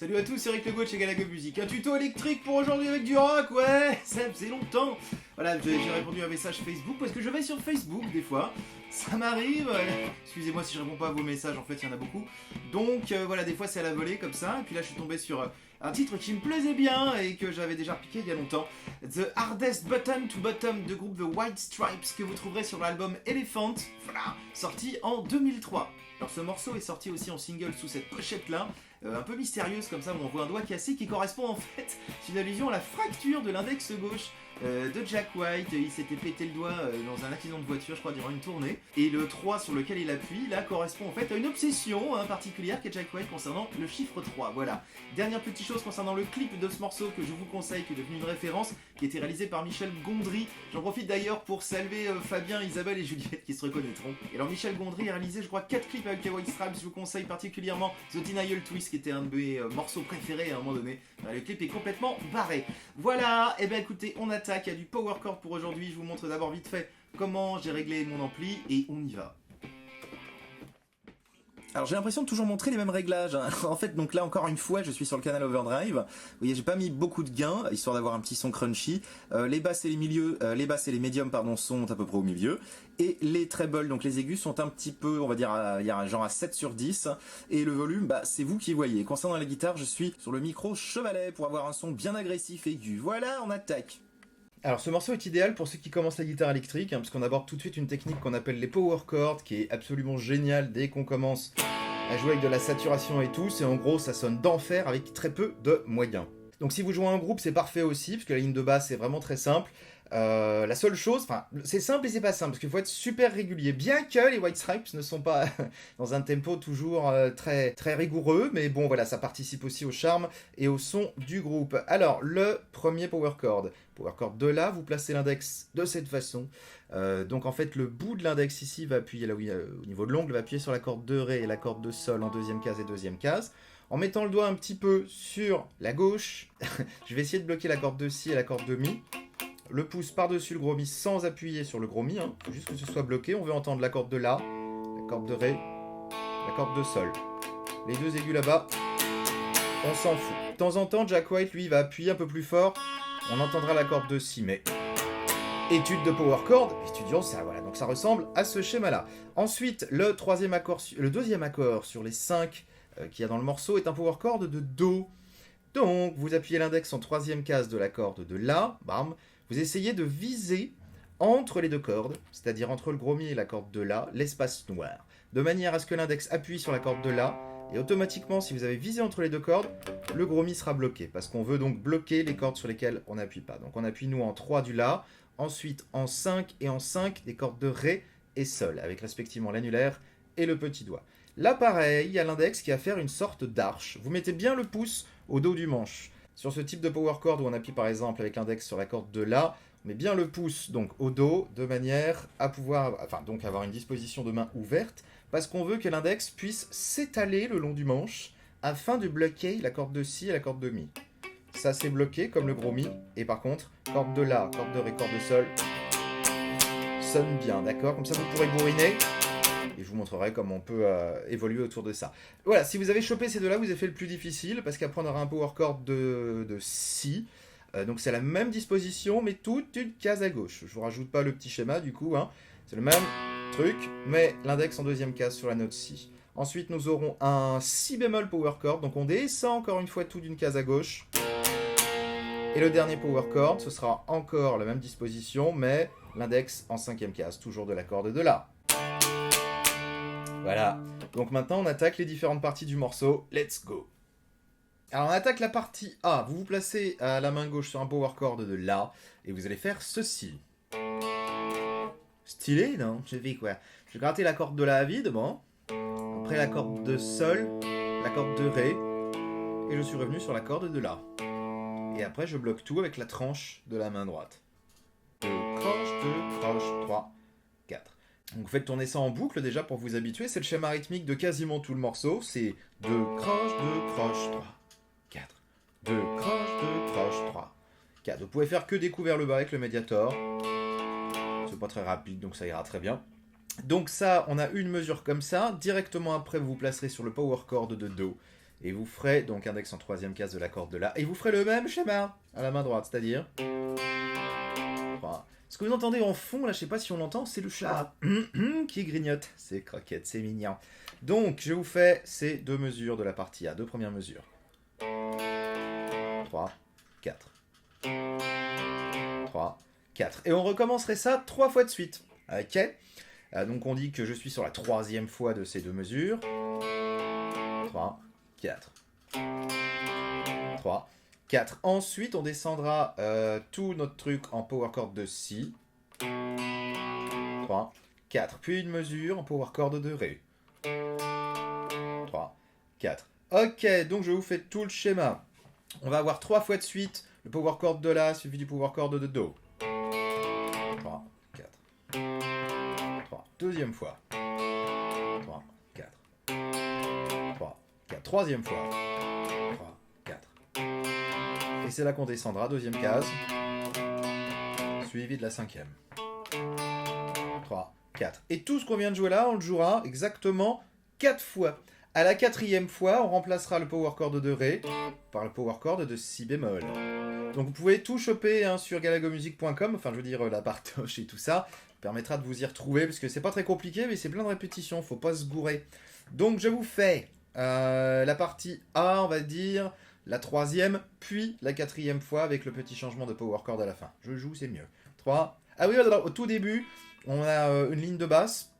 Salut à tous, c'est Eric Legault chez Galago Music. Un tuto électrique pour aujourd'hui avec du rock, ouais, ça faisait longtemps. Voilà, j'ai répondu à un message Facebook parce que je vais sur Facebook des fois. Ça m'arrive, excusez-moi si je réponds pas à vos messages, en fait il y en a beaucoup. Donc voilà, des fois c'est à la volée comme ça. Et puis là je suis tombé sur un titre qui me plaisait bien et que j'avais déjà piqué il y a longtemps. The Hardest Button to Bottom de groupe The White Stripes que vous trouverez sur l'album Elephant, voilà, sorti en 2003. Alors ce morceau est sorti aussi en single sous cette pochette là, un peu mystérieuse comme ça où on voit un doigt cassé qui correspond en fait, c'est une allusion à la fracture de l'index gauche de Jack White. Il s'était pété le doigt dans un accident de voiture je crois durant une tournée, et le 3 sur lequel il appuie là correspond en fait à une obsession particulière qu'a Jack White concernant le chiffre 3, voilà. Dernière petite chose concernant le clip de ce morceau que je vous conseille, qui est devenu une référence, qui a été réalisé par Michel Gondry. J'en profite d'ailleurs pour saluer Fabien, Isabelle et Juliette qui se reconnaîtront. Et alors Michel Gondry a réalisé je crois 4 clips avec les White Stripes. Je vous conseille particulièrement The Denial Twist qui était un de mes morceaux préférés à un moment donné. Le clip est complètement barré. Voilà, et bien écoutez, on attaque, il y a du power chord pour aujourd'hui. Je vous montre d'abord vite fait comment j'ai réglé mon ampli et on y va. Alors j'ai l'impression de toujours montrer les mêmes réglages, hein. En fait, donc là encore une fois je suis sur le canal Overdrive. Vous voyez, j'ai pas mis beaucoup de gains histoire d'avoir un petit son crunchy. Les basses et les milieux, les basses et les médiums pardon sont à peu près au milieu, et les trebles, donc les aigus, sont un petit peu, on va dire, il y a un genre à 7 sur 10, et le volume, bah c'est vous qui voyez. Concernant la guitare, je suis sur le micro chevalet pour avoir un son bien agressif et aigu. Voilà, on attaque. Alors ce morceau est idéal pour ceux qui commencent la guitare électrique, parce qu'on aborde tout de suite une technique qu'on appelle les power chords, qui est absolument géniale dès qu'on commence à jouer avec de la saturation et tout. C'est en gros, ça sonne d'enfer avec très peu de moyens. Donc si vous jouez en groupe, c'est parfait aussi, parce que la ligne de basse est vraiment très simple. La seule chose, enfin, c'est simple et c'est pas simple, parce qu'il faut être super régulier, bien que les White Stripes ne sont pas dans un tempo toujours très, très rigoureux, mais bon, voilà, ça participe aussi au charme et au son du groupe. Alors, le premier power chord de là, vous placez l'index de cette façon. Donc en fait, le bout de l'index ici va appuyer, là oui, au niveau de l'ongle, va appuyer sur la corde de Ré et la corde de Sol en deuxième case et deuxième case. En mettant le doigt un petit peu sur la gauche, je vais essayer de bloquer la corde de Si et la corde de Mi. Le pouce par-dessus le gros Mi sans appuyer sur le gros Mi, hein, juste que ce soit bloqué. On veut entendre la corde de La, la corde de Ré, la corde de Sol. Les deux aigus là-bas, on s'en fout. De temps en temps, Jack White, lui, va appuyer un peu plus fort. On entendra la corde de Si, mais étude de power chord, étudions ça, voilà. Donc ça ressemble à ce schéma-là. Ensuite, le deuxième accord sur les 5 qu'il y a dans le morceau est un power chord de Do. Donc, vous appuyez l'index en troisième case de la corde de La, bam. Vous essayez de viser entre les deux cordes, c'est-à-dire entre le gros Mi et la corde de La, l'espace noir, de manière à ce que l'index appuie sur la corde de La, et automatiquement, si vous avez visé entre les deux cordes, le gros Mi sera bloqué, parce qu'on veut donc bloquer les cordes sur lesquelles on n'appuie pas. Donc on appuie nous en 3 du La, ensuite en 5 et en 5 des cordes de Ré et Sol, avec respectivement l'annulaire et le petit doigt. Là pareil, il y a l'index qui va faire une sorte d'arche. Vous mettez bien le pouce au dos du manche. Sur ce type de power chord où on appuie par exemple avec l'index sur la corde de La, on met bien le pouce donc au dos de manière à pouvoir, donc avoir une disposition de main ouverte, parce qu'on veut que l'index puisse s'étaler le long du manche afin de bloquer la corde de Si et la corde de Mi. Ça c'est bloqué comme le gros Mi, et par contre, corde de La, corde de Ré, corde de Sol, sonne bien, d'accord? Comme ça vous pourrez bourriner. Et je vous montrerai comment on peut évoluer autour de ça. Voilà, si vous avez chopé ces deux-là, vous avez fait le plus difficile, parce qu'après on aura un power chord de Si. Donc c'est la même disposition, mais toute une case à gauche. Je vous rajoute pas le petit schéma du coup, hein. C'est le même truc, mais l'index en deuxième case sur la note Si. Ensuite nous aurons un Si bémol power chord, donc on descend encore une fois tout d'une case à gauche. Et le dernier power chord, ce sera encore la même disposition, mais l'index en cinquième case, toujours de la corde de La. Voilà, donc maintenant on attaque les différentes parties du morceau, let's go. Alors on attaque la partie A, vous vous placez à la main gauche sur un power chord de La, et vous allez faire ceci. Stylé, non? J'ai fait quoi? J'ai gratté la corde de La à vide, bon. Après la corde de Sol, la corde de Ré, et je suis revenu sur la corde de La. Et après je bloque tout avec la tranche de la main droite. 2 croches, 3, 4. Donc vous faites tourner ça en boucle déjà pour vous habituer, c'est le schéma rythmique de quasiment tout le morceau, c'est 2 croches, 3, 4, 2 croches, 3, 4. Vous pouvez faire que des coups vers le bas avec le médiator, c'est pas très rapide donc ça ira très bien. Donc ça, on a une mesure comme ça, directement après vous vous placerez sur le power chord de Do, Et vous ferez donc index en troisième case de la corde de La. Et vous ferez le même schéma à la main droite, c'est-à-dire... Voilà. Ce que vous entendez en fond, là, je sais pas si on l'entend, c'est le chat qui grignote. C'est croquette, c'est mignon. Donc, je vous fais ces deux mesures de la partie A, deux premières mesures. 3, 4. 3, 4. Et on recommencerait ça 3 fois de suite. Ok. Donc on dit que je suis sur la troisième fois de ces deux mesures. 3, 4. 3, 4. Ensuite, on descendra tout notre truc en power chord de Si. 3, 4. Puis une mesure en power chord de Ré. 3, 4. Ok, donc je vous fais tout le schéma. On va avoir 3 fois de suite le power chord de La suivi du power chord de Do. 3, 4. 3. Deuxième fois. 3, 4. 3, 4. Troisième fois. 3, 4. Et c'est là qu'on descendra, deuxième case. Suivi de la cinquième. 3, 4. Et tout ce qu'on vient de jouer là, on le jouera exactement 4 fois. À la quatrième fois, on remplacera le power chord de Ré par le power chord de Si bémol. Donc vous pouvez tout choper sur galagomusic.com, enfin je veux dire la partoche et tout ça, permettra de vous y retrouver, parce que c'est pas très compliqué, mais c'est plein de répétitions, faut pas se gourer. Donc je vous fais la partie A, on va dire, la troisième, puis la quatrième fois, avec le petit changement de power chord à la fin. Je joue, c'est mieux. 3. Ah oui, alors, au tout début, on a une ligne de basse,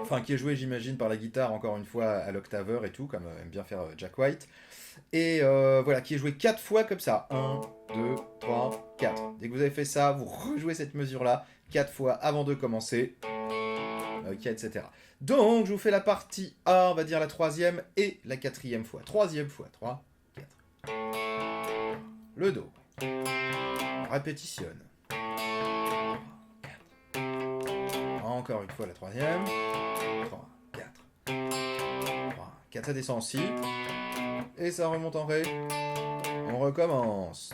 enfin qui est jouée, j'imagine, par la guitare, encore une fois, à l'octaveur et tout, comme aime bien faire Jack White. Et voilà, qui est joué 4 fois comme ça. 1, 2, 3, 4. Dès que vous avez fait ça, vous rejouez cette mesure-là 4 fois avant de commencer. Ok, etc. Donc, je vous fais la partie A, on va dire la troisième et la quatrième fois. Troisième fois. 3, 4. Le Do. Répétitionne. 4. Encore une fois la troisième. 3, 4. 3, 4. Ça descend en Si. Et ça remonte en Ré. On recommence.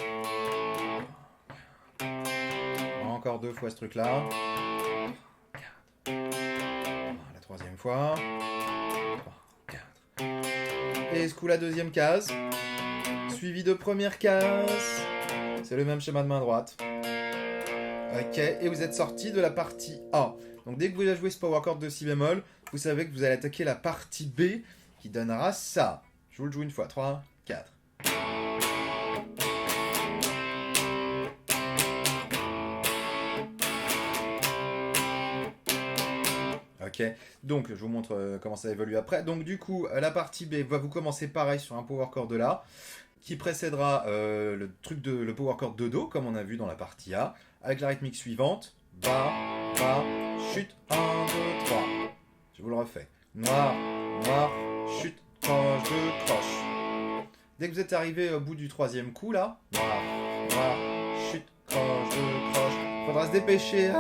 Encore 2 fois ce truc-là. 4. La troisième fois. 3, 4. Et ce coup, la deuxième case. Suivi de première case. C'est le même schéma de main droite. Ok, et vous êtes sorti de la partie A. Donc dès que vous avez joué ce power chord de Si bémol, vous savez que vous allez attaquer la partie B qui donnera ça. Je vous le joue une fois. 3, 4. Ok, donc je vous montre comment ça évolue après. Donc du coup, la partie B va vous commencer pareil sur un power chord de La, qui précédera le power chord de Do, comme on a vu dans la partie A, avec la rythmique suivante. Bas, bas, chute, 1, 2, 3. Je vous le refais. Noir, noir, chute, croche, 2, croche. Dès que vous êtes arrivé au bout du troisième coup, là, noir, noir, chute, croche, 2, croche. Il faudra se dépêcher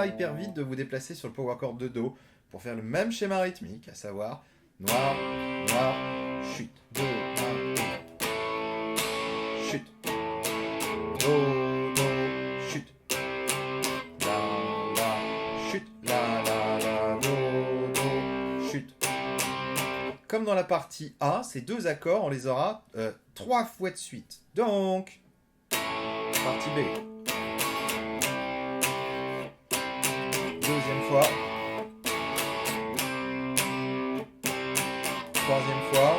hyper vite de vous déplacer sur le power chord de Do pour faire le même schéma rythmique, à savoir noir, noir, chute, 2, 1, 2. Chute, Do, Do, chute. La, la, chute, la, la, la, Do, Do, chute. Comme dans la partie A, ces deux accords, on les aura 3 fois de suite. Donc, partie B. Deuxième fois. Troisième fois.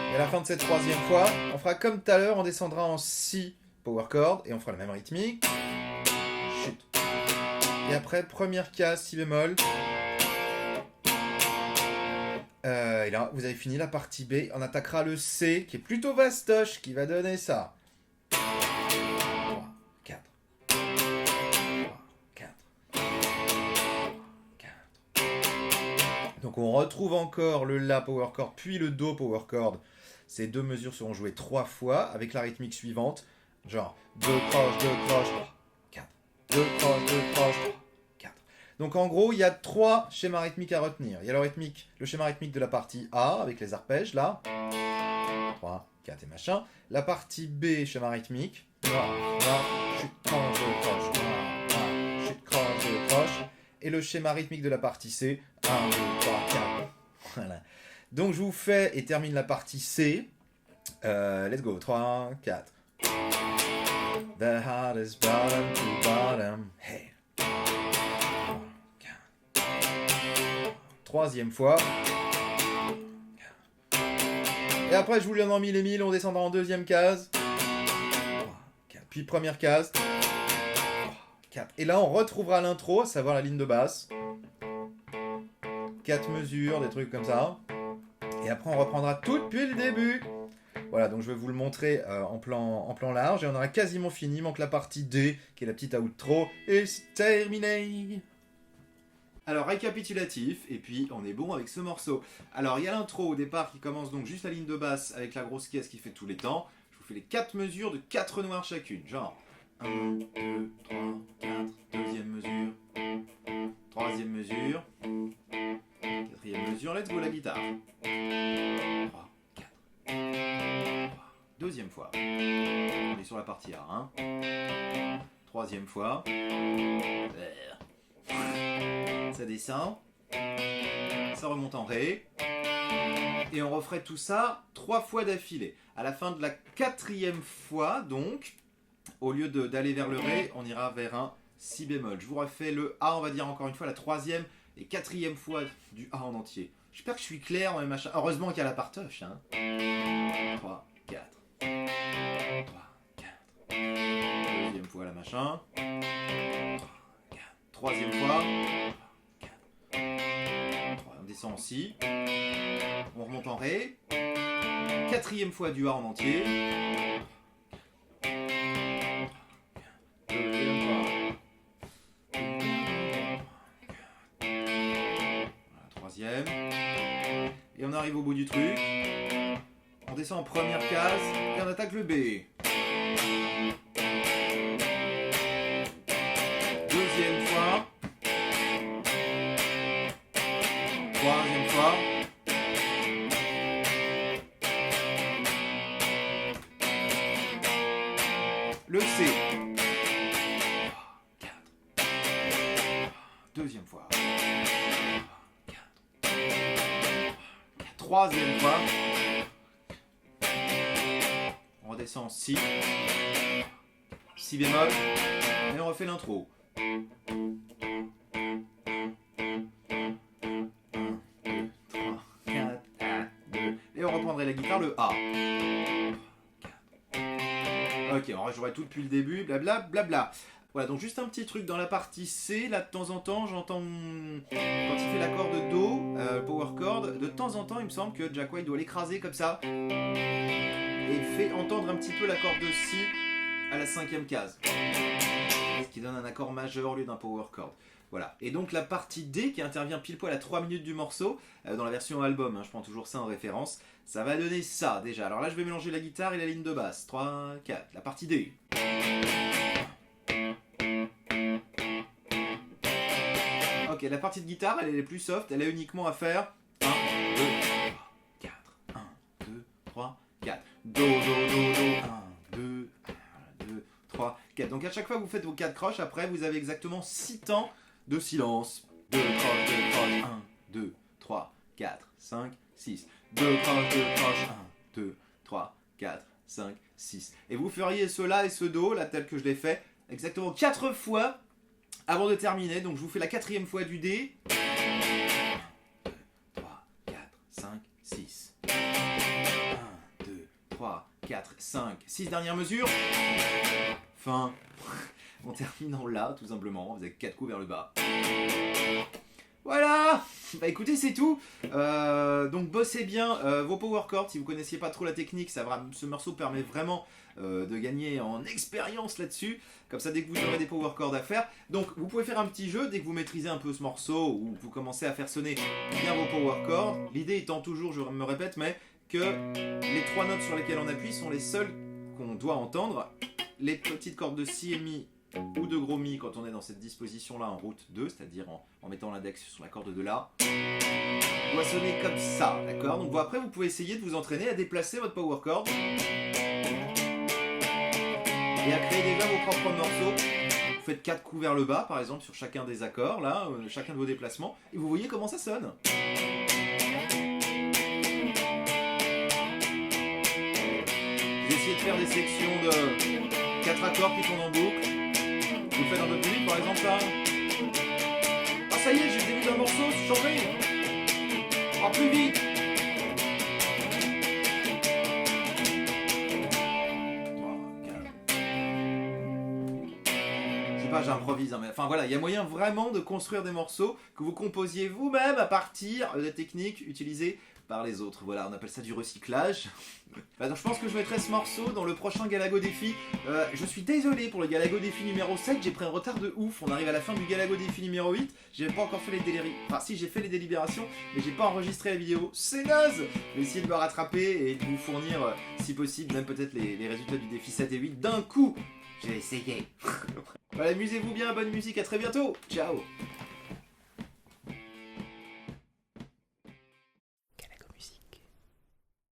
Et à la fin de cette troisième fois, on fera comme tout à l'heure, on descendra en Si power chord et on fera la même rythmique. Chute. Et après, première case, Si bémol. Et là, vous avez fini la partie B. On attaquera le C, qui est plutôt vastoche, qui va donner ça. 3, 4. 3, 4. 4. Donc on retrouve encore le La power chord, puis le Do power chord. Ces deux mesures seront jouées 3 fois, avec la rythmique suivante. Genre 2 croches, 2 croches, 3, 4. 2 croches, 2 croches, 3. Donc en gros, il y a 3 schémas rythmiques à retenir. Il y a le schéma rythmique de la partie A, avec les arpèges, là. 3, 4 et machin. La partie B, schéma rythmique. Noir, noir, chute, croche, 2 croches. Noir, noir, chute, croche, 2 croches. Et le schéma rythmique de la partie C. 1, 2, 3, 4. Voilà. Donc je vous fais et termine la partie C. Let's go, 3, 4. The hardest bottom to bottom. Hey. Troisième fois. Et après, je vous l'ai en mille et mille, on descendra en deuxième case. 4. Puis première case. 4. Et là, on retrouvera l'intro, à savoir la ligne de basse. 4 mesures, des trucs comme ça. Et après, on reprendra tout depuis le début. Voilà, donc je vais vous le montrer en plan large. Et on aura quasiment fini. Il manque la partie D, qui est la petite outro. Et c'est terminé. Alors, récapitulatif, et puis on est bon avec ce morceau. Alors, il y a l'intro au départ qui commence donc juste la ligne de basse avec la grosse caisse qui fait tous les temps. Je vous fais les 4 mesures de 4 noirs chacune. Genre 1, 2, 3, 4, deuxième mesure, troisième mesure, quatrième mesure, let's go la guitare. 3, 4, 3, deuxième fois. On est sur la partie A, hein. Troisième fois. Ça descend, ça remonte en Ré, et on referait tout ça 3 fois d'affilée. À la fin de la 4e fois, donc, au lieu d'aller vers le Ré, on ira vers un Si bémol. Je vous refais le A, on va dire encore une fois, la 3e et 4e fois du A en entier. J'espère que je suis clair dans les machins. Heureusement qu'il y a la partoche, hein. 3, 4. 3, 4. Deuxième fois la machin. 3, 4. Troisième fois. On descend en Si, on remonte en Ré, 4e fois du A en entier, deuxième fois, voilà, troisième, et on arrive au bout du truc, on descend en première case et on attaque le B. Deuxième fois. Troisième fois. Le C. 4. Deuxième fois. 4. Troisième fois. On redescend en Si. Si bémol. Et on refait l'intro. La guitare, le A. Ok, on rejouerait tout depuis le début, blabla, blabla. Voilà, donc juste un petit truc dans la partie C, là de temps en temps, j'entends quand il fait l'accord de Do, power chord, de temps en temps il me semble que Jack White doit l'écraser comme ça et fait entendre un petit peu l'accord de Si à la 5e case, ce qui donne un accord majeur au lieu d'un power chord. Voilà, et donc la partie D qui intervient pile poil à 3 minutes du morceau, dans la version album, hein, je prends toujours ça en référence, ça va donner ça déjà. Alors là je vais mélanger la guitare et la ligne de basse, 3, 4, la partie D. Ok, la partie de guitare elle est plus soft, elle a uniquement à faire 1, 2, 3, 4, 1, 2, 3, 4, Do, Do, Do, Do, 1, 2, 2, 3, 4. Donc à chaque fois que vous faites vos 4 croches, après vous avez exactement 6 temps de silence. 2 croches, 1, 2, 3, 4, 5, 6. 2 croches, 2 croches, 1, 2, 3, 4, 5, 6. Et vous feriez cela et ce Do, là tel que je l'ai fait, exactement 4 fois avant de terminer. Donc je vous fais la 4e fois du D. 1, 2, 3, 4, 5, 6. 1, 2, 3, 4, 5, 6 dernières mesures. Fin. On termine en La, tout simplement, avec 4 coups vers le bas. Voilà. Bah écoutez, c'est tout. Donc bossez bien vos power chords. Si vous connaissiez pas trop la technique, ce morceau permet vraiment de gagner en expérience là-dessus. Comme ça, dès que vous aurez des power chords à faire. Donc vous pouvez faire un petit jeu dès que vous maîtrisez un peu ce morceau ou vous commencez à faire sonner bien vos power chords. L'idée étant toujours, je me répète, mais que les 3 notes sur lesquelles on appuie sont les seules qu'on doit entendre. Les petites cordes de Si et Mi ou de gros Mi quand on est dans cette disposition là en route 2, c'est-à-dire en mettant l'index sur la corde de La, doit sonner comme ça, d'accord? Donc après vous pouvez essayer de vous entraîner à déplacer votre power chord et à créer déjà vos propres morceaux. Vous faites 4 coups vers le bas par exemple sur chacun des accords là, chacun de vos déplacements, et vous voyez comment ça sonne. essayer de faire des sections de 4 accords qui tournent en boucle. Vous le faites un peu plus vite par exemple là. Ah ça y est, j'ai le début d'un morceau, changez. En plus vite. Pas, j'improvise, hein, mais enfin voilà, il y a moyen vraiment de construire des morceaux que vous composiez vous-même à partir des techniques utilisées par les autres. Voilà, on appelle ça du recyclage. Alors, je pense que je mettrai ce morceau dans le prochain Galago Défi. Je suis désolé pour le Galago Défi numéro 7, j'ai pris un retard de ouf. On arrive à la fin du Galago Défi numéro 8. J'ai pas encore fait les délibérations. Enfin, si, j'ai fait les délibérations, mais j'ai pas enregistré la vidéo. C'est naze! Je vais essayer de me rattraper et de vous fournir, si possible, même peut-être les résultats du défi 7 et 8 d'un coup. Je vais essayer. Voilà, amusez-vous bien, bonne musique, à très bientôt. Ciao.